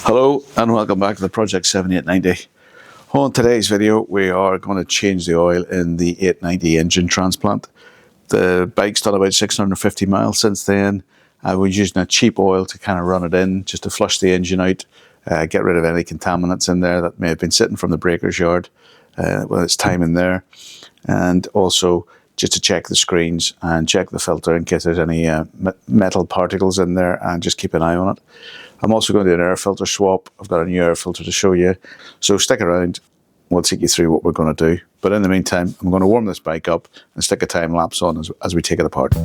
Hello and welcome back to the Project 7890. On today's video we are going to change the oil in the 890 engine transplant. The bike's done about 650 miles since then. I was using a cheap oil to kind of run it in, just to flush the engine out, get rid of any contaminants in there that may have been sitting from the breaker's yard when it's time in there, and also just to check the screens and check the filter in case there's any metal particles in there, and just keep an eye on it. I'm also going to do an air filter swap. I've got a new air filter to show you, so stick around. We'll take you through what we're going to do. But in the meantime, I'm going to warm this bike up and stick a time lapse on as we take it apart.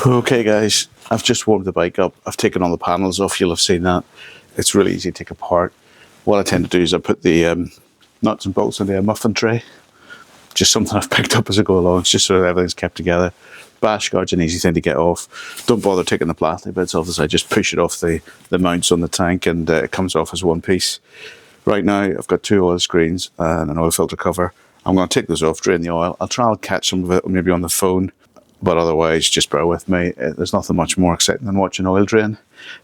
Okay guys, I've just warmed the bike up. I've taken all the panels off. You'll have seen that. It's really easy to take apart. What I tend to do is I put the nuts and bolts into a muffin tray. Just something I've picked up as I go along. It's just so that everything's kept together. Bash guard's an easy thing to get off. Don't bother taking the plastic bits off, as I just push it off the mounts on the tank, and it comes off as one piece. Right now I've got two oil screens and an oil filter cover. I'm going to take those off, drain the oil. I'll try and catch some of it maybe on the phone, but otherwise just bear with me. There's nothing much more exciting than watching oil drain,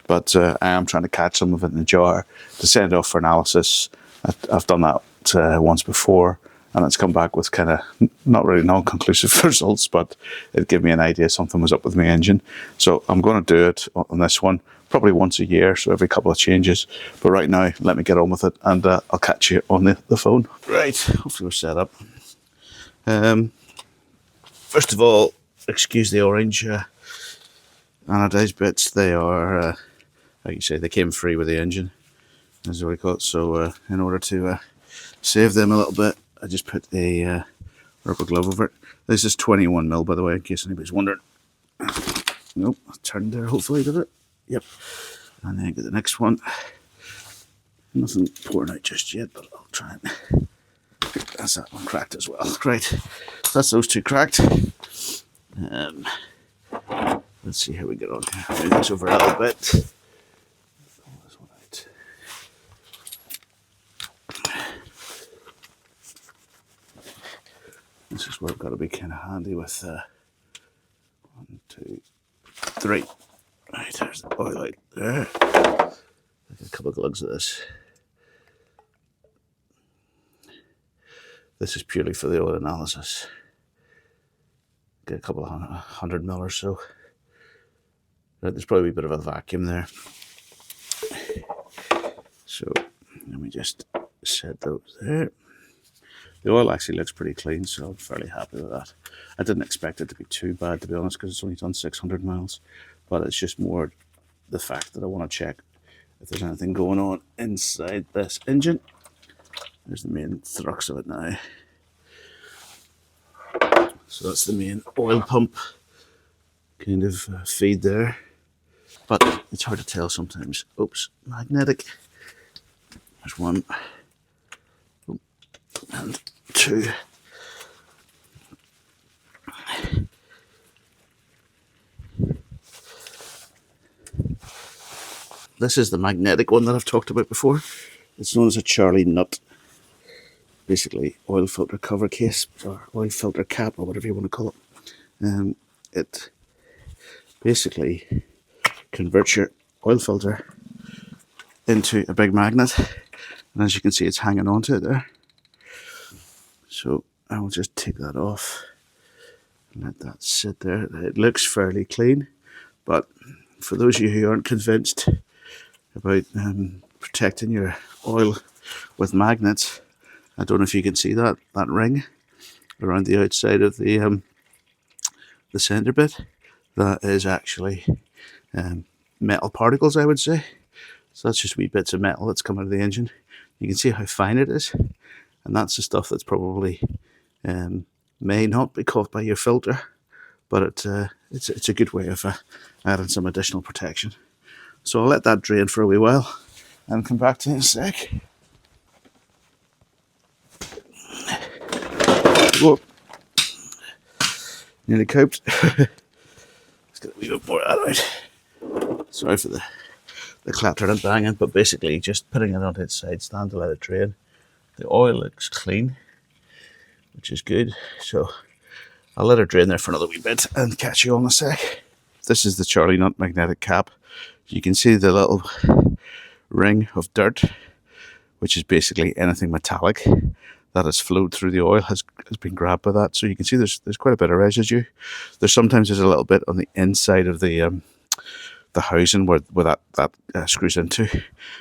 but I am trying to catch some of it in a jar to send it off for analysis. I've done that once before, and it's come back with kind of not really non-conclusive results, but it gave me an idea something was up with my engine. So I'm going to do it on this one probably once a year, so every couple of changes. But right now, let me get on with it, and I'll catch you on the phone. Right, hopefully we're set up. First of all, excuse the orange anodized bits. They are, like you say, they came free with the engine, as we call it. So in order to save them a little bit, I just put a rubber glove over it. This is 21mm, by the way, in case anybody's wondering. Nope, I turned there, hopefully, did it? Yep. And then get the next one. Nothing pouring out just yet, but I'll try and... That's that one cracked as well. Right, so that's those two cracked. Let's see how we get on here. Move this over a little bit. Pull this one out. This is where I've got to be kind of handy with 1, 2, 3. Right, there's the oil out there. A couple of glugs of this. This is purely for the oil analysis. Get a couple of 100ml or so. Right, there's probably a bit of a vacuum there. So let me just set those there. The oil actually looks pretty clean, so I'm fairly happy with that. I didn't expect it to be too bad, to be honest, because it's only done 600 miles. But it's just more the fact that I want to check if there's anything going on inside this engine. There's the main thrust of it now. So that's the main oil pump kind of feed there. But it's hard to tell sometimes. Oops, magnetic. There's 1 and 2. This is the magnetic one that I've talked about before. It's known as a Charlie nut. Basically, oil filter cover case, or oil filter cap, or whatever you want to call it. It basically converts your oil filter into a big magnet, and as you can see, it's hanging onto it there. So I will just take that off and let that sit there. It looks fairly clean, but for those of you who aren't convinced about protecting your oil with magnets, I don't know if you can see that ring around the outside of the center bit. That is actually metal particles, I would say. So that's just wee bits of metal that's come out of the engine. You can see how fine it is, and that's the stuff that's probably may not be caught by your filter, but it's a good way of adding some additional protection. So I'll let that drain for a wee while and come back to you in a sec. Whoa. Nearly coped. Let's get a wee bit more of that out. Sorry for the the clattering and banging, but basically just putting it on its side stand to let it drain. The oil looks clean, which is good. So I'll let it drain there for another wee bit and catch you on a sec. This is the Charlie nut magnetic cap. You can see the little ring of dirt, which is basically anything metallic that has flowed through the oil has been grabbed by that. So you can see there's quite a bit of residue. There's a little bit on the inside of the housing where that screws into.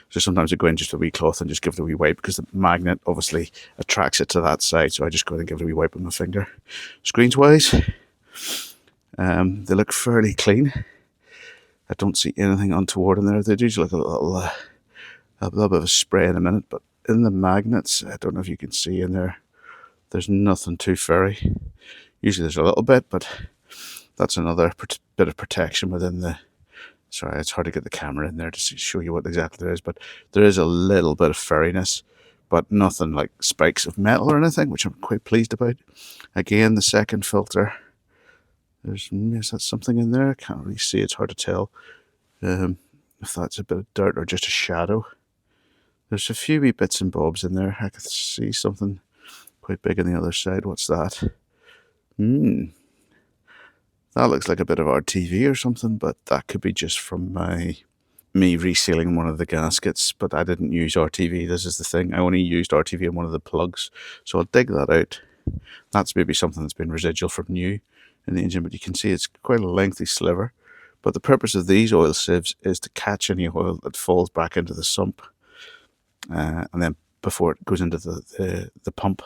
So sometimes I go in just a wee cloth and just give it a wee wipe, because the magnet obviously attracts it to that side. So I just go in and give it a wee wipe with my finger. Screens wise, they look fairly clean. I don't see anything untoward in there. They do look a little bit of a spray in a minute, but in the magnets, I don't know if you can see in there, there's nothing too furry. Usually there's a little bit, but that's another bit of protection within the... Sorry, it's hard to get the camera in there to show you what exactly there is, but there is a little bit of furriness, but nothing like spikes of metal or anything, which I'm quite pleased about. Again, the second filter, is that something in there? I can't really see, it's hard to tell if that's a bit of dirt or just a shadow. There's a few wee bits and bobs in there. I can see something quite big on the other side. What's that? That looks like a bit of RTV or something, but that could be just from me resealing one of the gaskets, but I didn't use RTV. This is the thing. I only used RTV in one of the plugs, so I'll dig that out. That's maybe something that's been residual from new in the engine, but you can see it's quite a lengthy sliver. But the purpose of these oil sieves is to catch any oil that falls back into the sump, and then before it goes into the pump,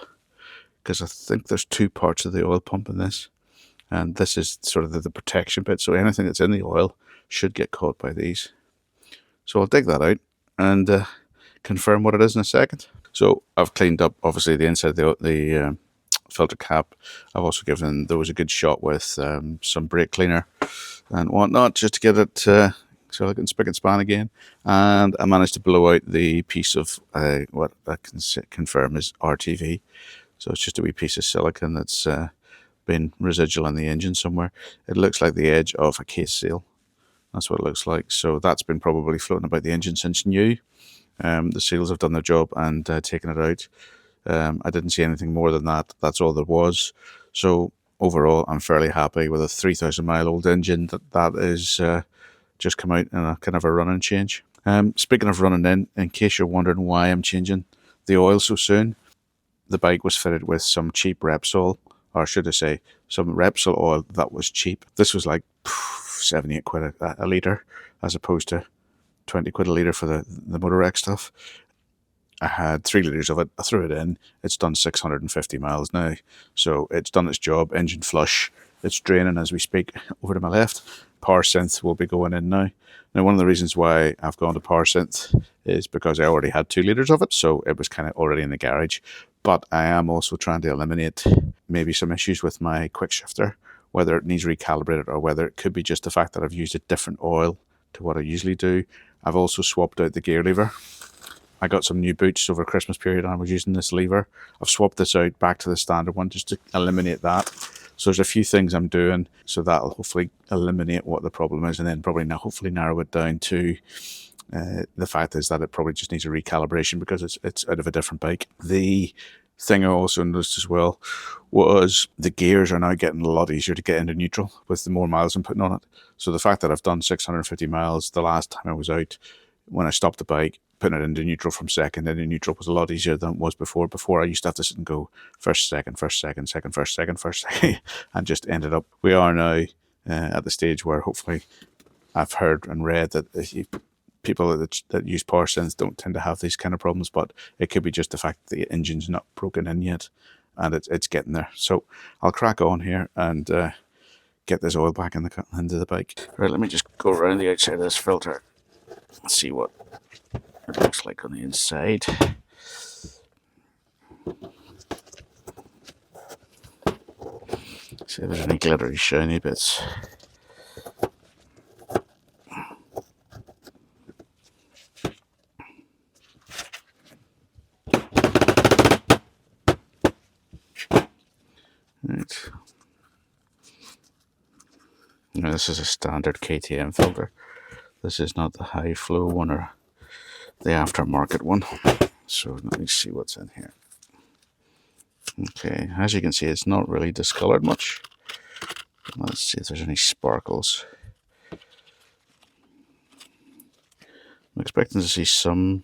because I think there's two parts of the oil pump in this, and this is sort of the protection bit, so anything that's in the oil should get caught by these. So I'll dig that out and confirm what it is in a second. So I've cleaned up obviously the inside of the filter cap. I've also given those a good shot with some brake cleaner and whatnot, just to get it so I can spick and span again. And I managed to blow out the piece of what I can confirm is RTV. So it's just a wee piece of silicone that's been residual in the engine somewhere. It looks like the edge of a case seal. That's what it looks like. So that's been probably floating about the engine since new. The seals have done their job and taken it out. I didn't see anything more than that. That's all there was. So overall, I'm fairly happy with a 3,000-mile-old engine that is just come out in a kind of a running change. Speaking of running in case you're wondering why I'm changing the oil so soon, the bike was fitted with some cheap Repsol, or should I say, some Repsol oil that was cheap. This was like 7-8 quid a litre, as opposed to 20 quid a litre for the Motorrec stuff. I had 3 litres of it. I threw it in. It's done 650 miles now. So it's done its job. Engine flush. It's draining as we speak. Over to my left. Power synth will be going in now. Now, one of the reasons why I've gone to power synth is because I already had 2 litres of it. So it was kind of already in the garage. But I am also trying to eliminate maybe some issues with my quick shifter, whether it needs recalibrated or whether it could be just the fact that I've used a different oil to what I usually do. I've also swapped out the gear lever. I got some new boots over Christmas period and I was using this lever. I've swapped this out back to the standard one just to eliminate that. So there's a few things I'm doing, so that'll hopefully eliminate what the problem is, and then probably now hopefully narrow it down to the fact is that it probably just needs a recalibration because it's out of a different bike. The thing I also noticed as well was the gears are now getting a lot easier to get into neutral with the more miles I'm putting on it. So the fact that I've done 650 miles the last time I was out, when I stopped the bike, putting it into neutral from second into neutral was a lot easier than it was before. Before I used to have to sit and go first, second, first, second, second, first, second, first, second, and just ended up. We are now at the stage where hopefully I've heard and read that people that use power synths don't tend to have these kind of problems, but it could be just the fact that the engine's not broken in yet and it's getting there. So I'll crack on here and get this oil back into the bike. Right, let me just go around the outside of this filter and see what it looks like on the inside. See if there's any glittery shiny bits. Right. Now this is a standard KTM filter. This is not the high flow one or the aftermarket one. So let me see what's in here. Okay, as you can see, it's not really discolored much. Let's see if there's any sparkles. I'm expecting to see some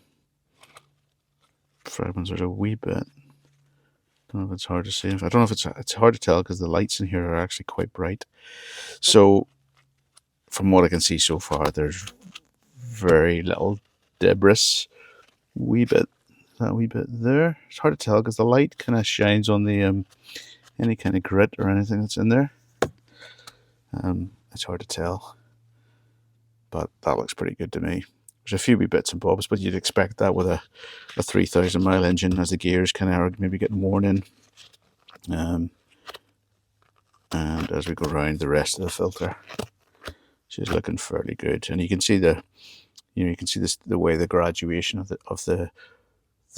fragments. There's a wee bit. Don't know if it's hard to see. I don't know if it's hard to tell because the lights in here are actually quite bright. So from what I can see so far, there's very little debris. Wee bit, that wee bit there. It's hard to tell because the light kind of shines on the any kind of grit or anything that's in there. It's hard to tell, but that looks pretty good to me. There's a few wee bits and bobs, but you'd expect that with a 3,000 mile engine, as the gears kind of are maybe getting worn in. And as we go around the rest of the filter, she's looking fairly good, and you can see the way the graduation of the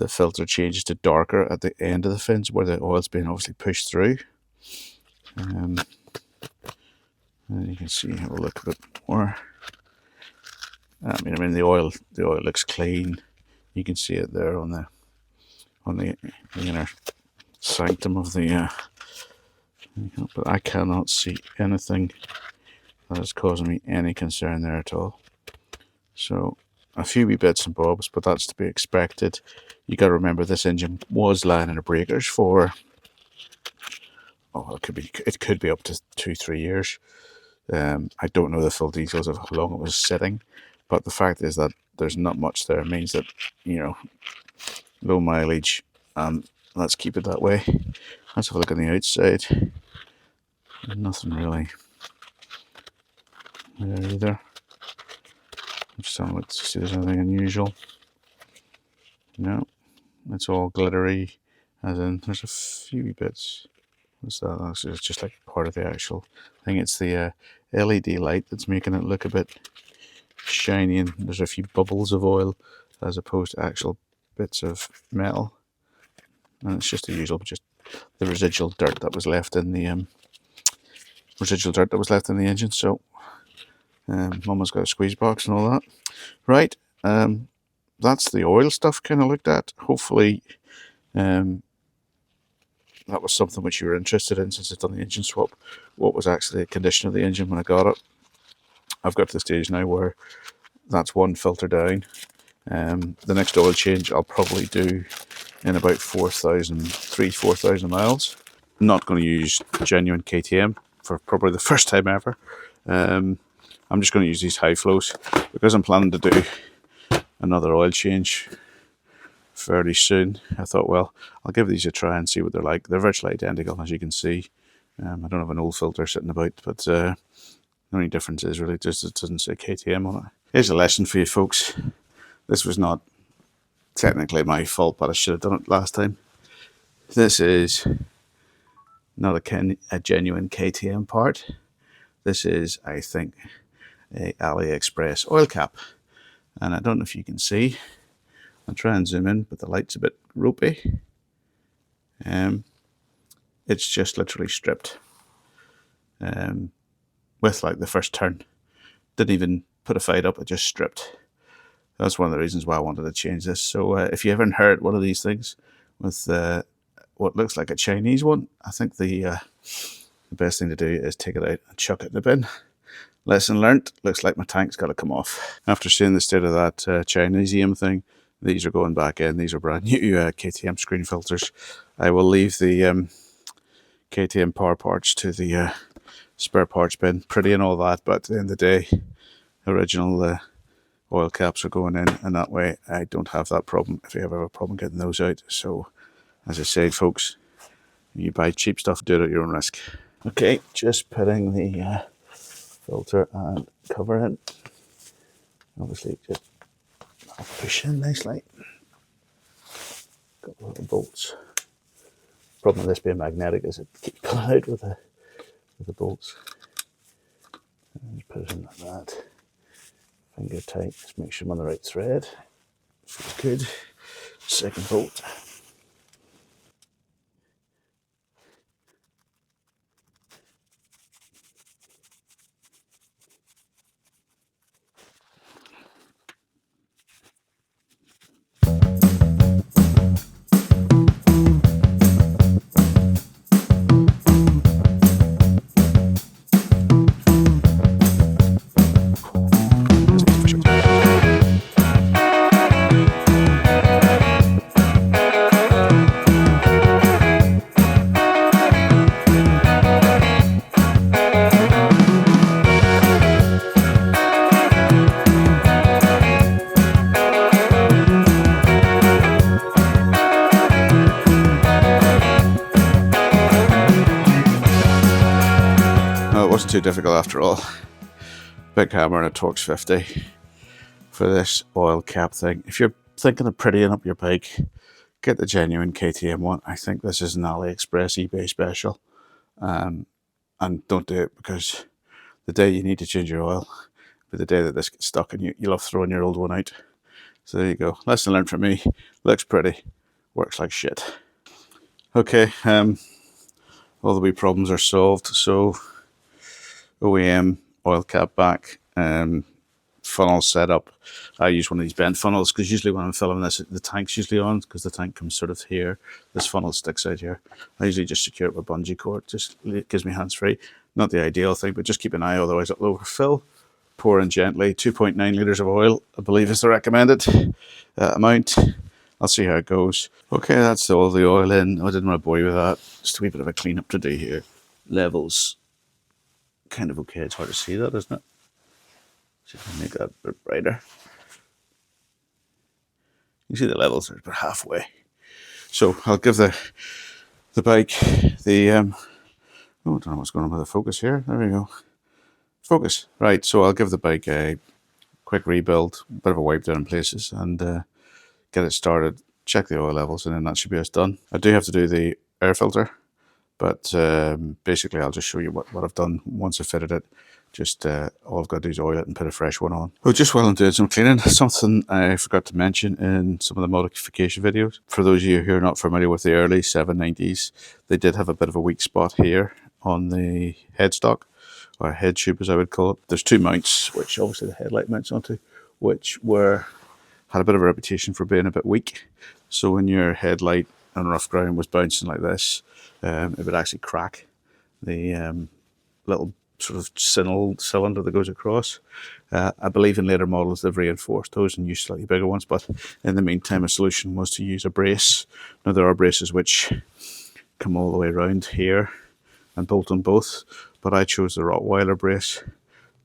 filter changes to darker at the end of the fins where the oil's been obviously pushed through. And you can see, have a look a bit more. I mean the oil looks clean. You can see it there on the inner sanctum of the but I cannot see anything that is causing me any concern there at all. So a few wee bits and bobs, but that's to be expected. You got to remember this engine was lying in the breakers for it could be up to 2-3 years. I don't know the full details of how long it was sitting, but the fact is that there's not much there. It means that, low mileage. Let's keep it that way. Let's have a look on the outside. Nothing really there either. I'm just having a look to see if there's anything unusual. No, it's all glittery, as in there's a few bits. What's that? It's just like part of the actual thing. It's the LED light that's making it look a bit shiny, and there's a few bubbles of oil as opposed to actual bits of metal. And it's just the usual, just the residual dirt that was left in the engine. So Mama's got a squeeze box and all that. Right, that's the oil stuff kind of looked at. Hopefully that was something which you were interested in, since it's done the engine swap. What was actually the condition of the engine when I got it? I've got to the stage now where that's one filter down. The next oil change I'll probably do in about 4,000 miles. I'm not going to use genuine KTM for probably the first time ever. I'm just going to use these high flows because I'm planning to do another oil change fairly soon. I thought, well, I'll give these a try and see what they're like. They're virtually identical, as you can see. I don't have an old filter sitting about, but the only difference is really just it doesn't say KTM on it. Here's a lesson for you folks. This was not technically my fault, but I should have done it last time. This is not a genuine KTM part. This is, I think, a AliExpress oil cap. And I don't know if you can see. I'll try and zoom in, but the light's a bit ropey. It's just literally stripped with like the first turn. Didn't even put a fade up, it just stripped. That's one of the reasons why I wanted to change this. So if you ever inherit one of these things with what looks like a Chinese one, I think the best thing to do is take it out and chuck it in the bin. Lesson learnt. Looks like my tank's got to come off. After seeing the state of that Chinese EM thing, these are going back in. These are brand new KTM screen filters. I will leave the KTM power parts to the spare parts bin. Pretty and all that, but at the end of the day, original oil caps are going in, and that way I don't have that problem if you ever have a problem getting those out. So, as I said, folks, you buy cheap stuff, do it at your own risk. Okay, just putting the filter and cover in. Obviously, just push in nicely. Got little bolts. Problem with this being magnetic is it keeps coming out with the bolts. And just put it in like that. Finger tight. Just make sure I'm on the right thread. Feels good. Second bolt. wasn't too difficult after all. Big hammer and a Torx 50 for this oil cap thing. If you're thinking of prettying up your bike, get the genuine KTM one. I think this is an AliExpress eBay special. And don't do it, because the day you need to change your oil, but the day that this gets stuck and you love throwing your old one out. So there you go. Lesson learned from me. Looks pretty, works like shit. Okay, all the wee problems are solved. So OEM oil cap back, funnel set up. I use one of these bent funnels because usually when I'm filming this, the tank's usually on, because the tank comes sort of here. This funnel sticks out here. I usually just secure it with bungee cord. Just gives me hands free. Not the ideal thing, but just keep an eye, otherwise it'll overfill. Pour in gently. 2.9 litres of oil, I believe, is the recommended amount. I'll see how it goes. Okay, that's all the oil in. I didn't want to bore you with that. Just a wee bit of a clean up to do here. Levels kind of okay. It's hard to see that, isn't it? See if I can make that a bit brighter. You see the levels are about halfway. So I'll give the bike the oh, I don't know what's going on with the focus here. There we go. Focus. Right, so I'll give the bike a quick rebuild, a bit of a wipe down in places, and get it started, check the oil levels, and then that should be us done. I do have to do the air filter, but basically I'll just show you what I've done once I fitted it. Just all I've got to do is oil it and put a fresh one on. Oh, just while I'm doing some cleaning, something I forgot to mention in some of the modification videos. For those of you who are not familiar with the early 790s, they did have a bit of a weak spot here on the headstock, or head tube as I would call it. There's two mounts, which obviously the headlight mounts onto, which had a bit of a reputation for being a bit weak. So when your headlight on rough ground was bouncing like this, it would actually crack the little sort of cylinder that goes across. I believe in later models they've reinforced those and used slightly bigger ones, but in the meantime a solution was to use a brace. Now there are braces which come all the way around here and bolt on both, but I chose the Rottweiler brace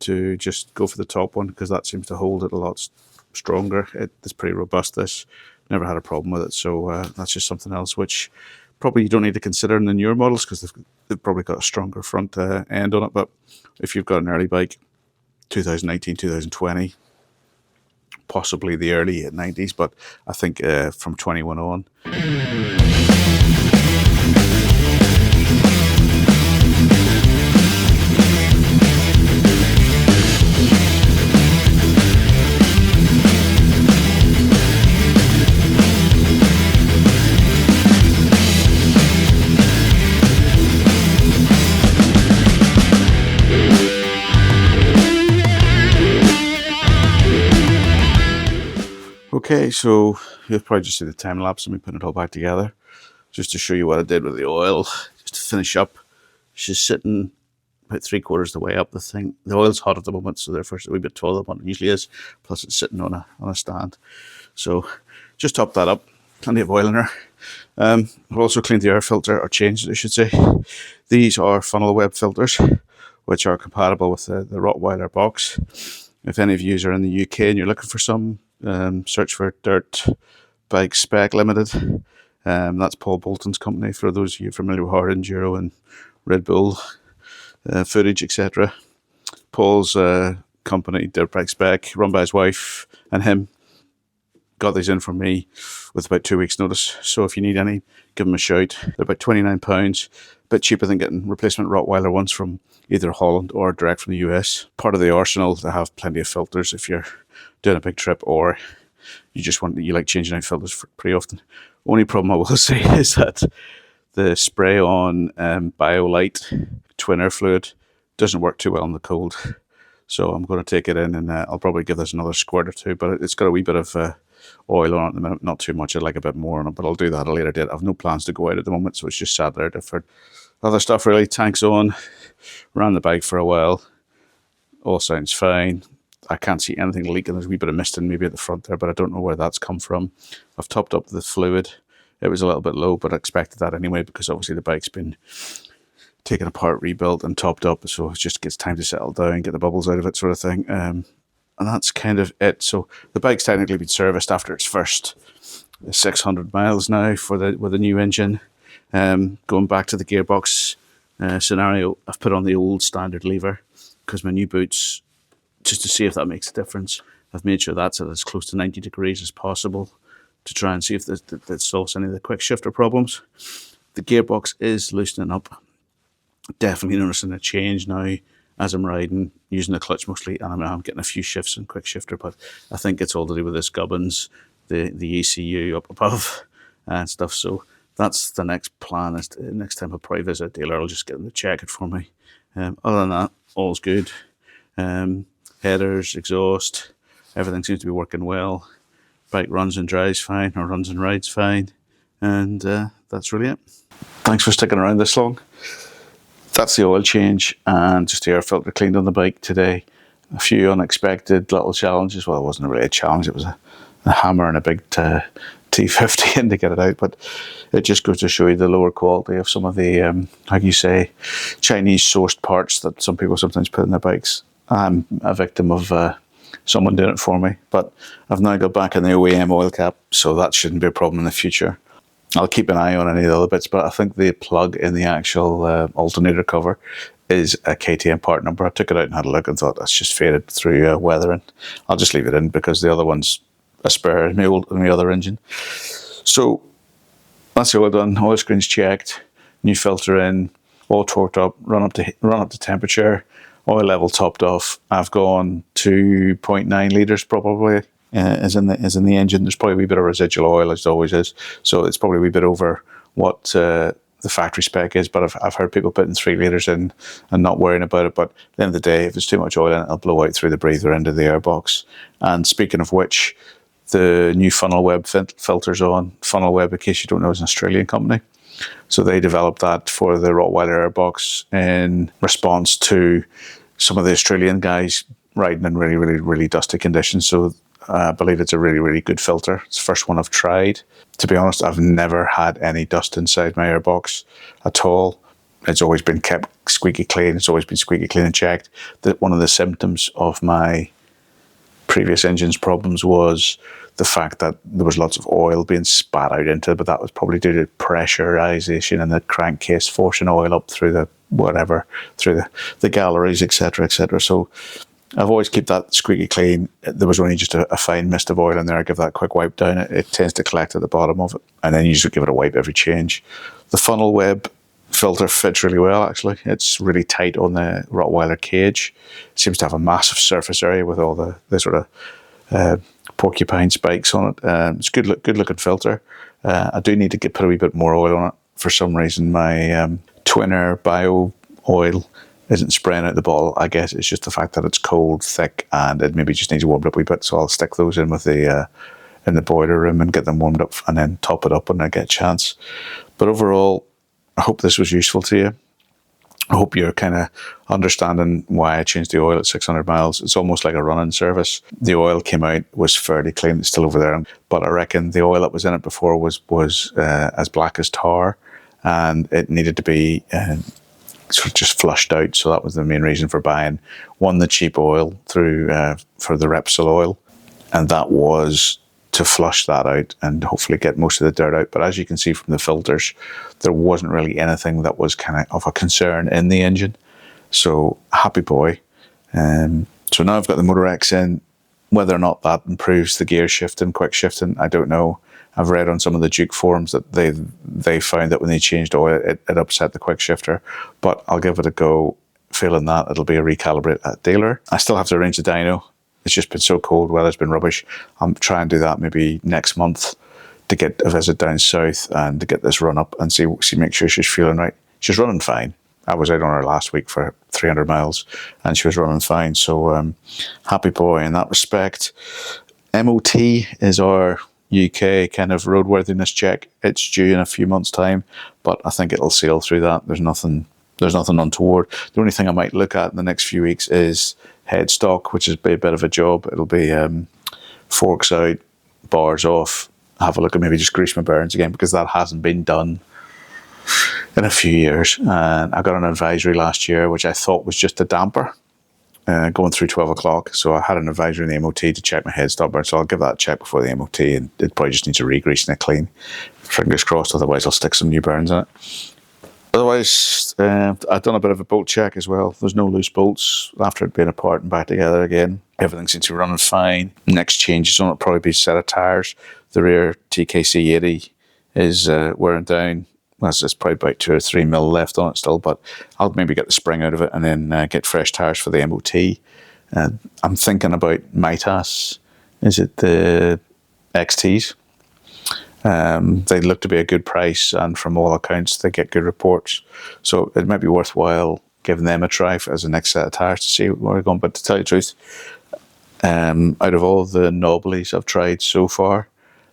to just go for the top one, because that seems to hold it a lot stronger. It's pretty robust, this. Never had a problem with it, so that's just something else which probably you don't need to consider in the newer models, because they've probably got a stronger front end on it. But if you've got an early bike, 2019, 2020, possibly the early 90s, but I think from 21 on. Okay, so you'll probably just see the time lapse of me putting it all back together, just to show you what I did with the oil. Just to finish up, she's sitting about 3/4 of the way up the thing. The oil's hot at the moment, so therefore it's a wee bit taller than it usually is. Plus it's sitting on a stand. So just top that up. Plenty of oil in her. I've also cleaned the air filter, or changed it, I should say. These are funnel web filters, which are compatible with the Rottweiler box. If any of you are in the UK and you're looking for some, search for Dirt Bike Spec Limited. That's Paul Bolton's company, for those of you familiar with hard enduro and Red Bull footage, etc. Paul's company, Dirt Bike Spec, run by his wife and him, got these in from me with about 2 weeks notice. So if you need any, give them a shout. They're about £29, a bit cheaper than getting replacement Rottweiler ones from either Holland or direct from the US. Part of the arsenal, they have plenty of filters if you're doing a big trip, or you like changing out filters pretty often. Only problem I will say is that the spray on BioLite twin air fluid doesn't work too well in the cold. So I'm going to take it in, and I'll probably give this another squirt or two, but it's got a wee bit of oil on it at the minute. Not too much, I'd like a bit more on it, but I'll do that at a later date. I've no plans to go out at the moment, so it's just sat there for other stuff really. Tank's on, ran the bike for a while, all sounds fine. I can't see anything leaking. There's a wee bit of misting maybe at the front there, but I don't know where that's come from. I've topped up the fluid. It was a little bit low, but I expected that anyway, because obviously the bike's been taken apart, rebuilt and topped up, so it just gets time to settle down, get the bubbles out of it, sort of thing. And that's kind of it. So the bike's technically been serviced after its first 600 miles now with the new engine. Going back to the gearbox, scenario, I've put on the old standard lever because my new boots, just to see if that makes a difference, I've made sure that's at as close to 90 degrees as possible to try and see if that solves any of the quick shifter problems. The gearbox is loosening up. Definitely noticing a change now as I'm riding, using the clutch mostly, and I'm getting a few shifts in quick shifter, but I think it's all to do with this gubbins, the ECU up above and stuff. So that's the next plan. Is next time I'll probably visit a dealer, I'll just get them to check it for me. Other than that, all's good. Headers, exhaust, everything seems to be working well. Bike runs and drives fine, or runs and rides fine, and that's really it. Thanks for sticking around this long. That's the oil change and just the air filter cleaned on the bike today. A few unexpected little challenges. Well, it wasn't really a challenge, it was a hammer and a big T50 in to get it out, but it just goes to show you the lower quality of some of the, like you say, Chinese sourced parts that some people sometimes put in their bikes. I'm a victim of someone doing it for me, but I've now got back in the OEM oil cap, so that shouldn't be a problem in the future. I'll keep an eye on any of the other bits, but I think the plug in the actual alternator cover is a KTM part number. I took it out and had a look and thought that's just faded through weathering. I'll just leave it in because the other one's a spare in my other engine. So that's the oil done. Oil screen's checked, new filter in, all torqued up, run up to temperature, oil level topped off. I've gone 2.9 litres probably. Is in the engine. There's probably a wee bit of residual oil, as there always is, so it's probably a wee bit over what the factory spec is, but I've heard people putting 3 litres in and not worrying about it. But at the end of the day, if there's too much oil in it, it'll blow out through the breather into the airbox. And speaking of which, the new Funnel Web filter's on. Funnel Web, in case you don't know, is an Australian company, so they developed that for the Rottweiler airbox in response to some of the Australian guys riding in really dusty conditions. So I believe it's a really good filter. It's the first one I've tried. To be honest, I've never had any dust inside my airbox at all. It's always been kept squeaky clean. It's always been squeaky clean and checked. One of the symptoms of my previous engine's problems was the fact that there was lots of oil being spat out into it, but that was probably due to pressurization and the crankcase forcing oil up through the galleries, etc. So I've always kept that squeaky clean. There was only just a fine mist of oil in there. I give that a quick wipe down. It tends to collect at the bottom of it, and then you just give it a wipe every change. The Funnel Web filter fits really well, actually. It's really tight on the Rottweiler cage. It seems to have a massive surface area with all the sort of porcupine spikes on it. It's good looking filter. I do need to put a wee bit more oil on it. For some reason, my Twinner Bio oil isn't spraying out the bottle. I guess it's just the fact that it's cold, thick, and it maybe just needs warmed up a wee bit. So I'll stick those in with in the boiler room and get them warmed up, and then top it up when I get a chance. But overall, I hope this was useful to you. I hope you're kind of understanding why I changed the oil at 600 miles. It's almost like a running service. The oil came out, was fairly clean. It's still over there, but I reckon the oil that was in it before was as black as tar, and it needed to be sort of just flushed out. So that was the main reason for buying the cheap oil through for the Repsol oil, and that was to flush that out and hopefully get most of the dirt out. But as you can see from the filters, there wasn't really anything that was kind of a concern in the engine. So happy boy. So now I've got the Motor X in. Whether or not that improves the gear shifting, quick shifting, I don't know. I've read on some of the Duke forums that they found that when they changed oil, it upset the quick shifter. But I'll give it a go. Feeling that it'll be a recalibrate at dealer. I still have to arrange the dyno. It's just been so cold, weather's been rubbish. I'm trying to do that maybe next month to get a visit down south and to get this run up and make sure she's feeling right. She's running fine. I was out on her last week for 300 miles and she was running fine. So happy boy in that respect. MOT is our UK kind of roadworthiness check. It's due in a few months' time, but I think it'll sail through that. There's nothing untoward. The only thing I might look at in the next few weeks is headstock, which is a bit of a job. It'll be forks out, bars off, have a look at maybe just grease my bearings again, because that hasn't been done in a few years. And I got an advisory last year, which I thought was just a damper going through 12 o'clock. So I had an advisory in the MOT to check my headstock burn. So I'll give that a check before the MOT, and it probably just needs a re-grease and a clean. Fingers crossed, otherwise I'll stick some new bearings in it. Otherwise, I've done a bit of a bolt check as well. There's no loose bolts after it being apart and back together again. Everything seems to be running fine. Next changes on it will probably be a set of tyres. The rear TKC 80 is wearing down. There's probably about 2 or 3 mil left on it still, but I'll maybe get the spring out of it and then get fresh tyres for the MOT. I'm thinking about Mitas. Is it the XTs? They look to be a good price, and from all accounts they get good reports, so it might be worthwhile giving them a try as the next set of tyres to see where we're going. But to tell you the truth, out of all the Nobblies I've tried so far,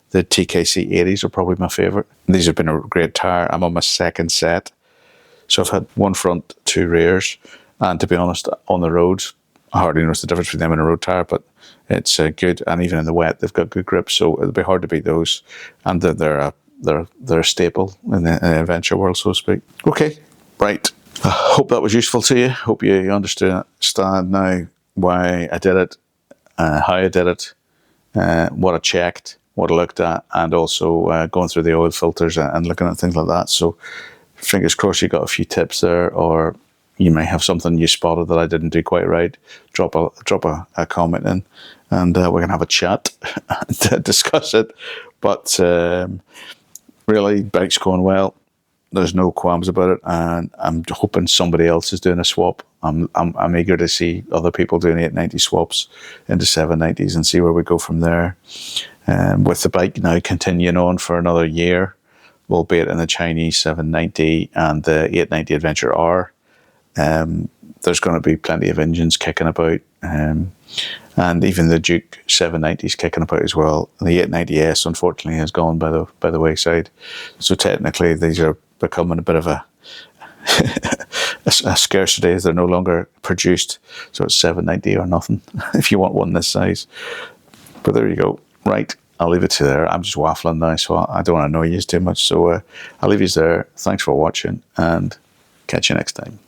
the TKC 80s are probably my favourite. These have been a great tyre. I'm on my second set, so I've had one front, 2 rears, and to be honest, on the roads I hardly notice the difference between them and a road tyre, but it's good, and even in the wet they've got good grip, so it'll be hard to beat those, and they're a staple in the adventure world, so to speak. Okay, right. I hope that was useful to you. Hope you understand now why I did it, how I did it, what I checked, what I looked at, and also going through the oil filters and looking at things like that. So fingers crossed you got a few tips there, or you may have something you spotted that I didn't do quite right. Drop a comment in, and we're gonna have a chat to discuss it. But really, bike's going well. There's no qualms about it, and I'm hoping somebody else is doing a swap. I'm eager to see other people doing 890 swaps into 790s and see where we go from there. With the bike now continuing on for another year, albeit in the Chinese 790 and the 890 Adventure R. There's going to be plenty of engines kicking about, and even the Duke 790s kicking about as well. The 890S unfortunately has gone by the wayside, so technically these are becoming a bit of a scarcity as they're no longer produced. So it's 790 or nothing if you want one this size. But there you go. Right, I'll leave it to there. I'm just waffling now, so I don't want to annoy you too much. So I'll leave you there. Thanks for watching, and catch you next time.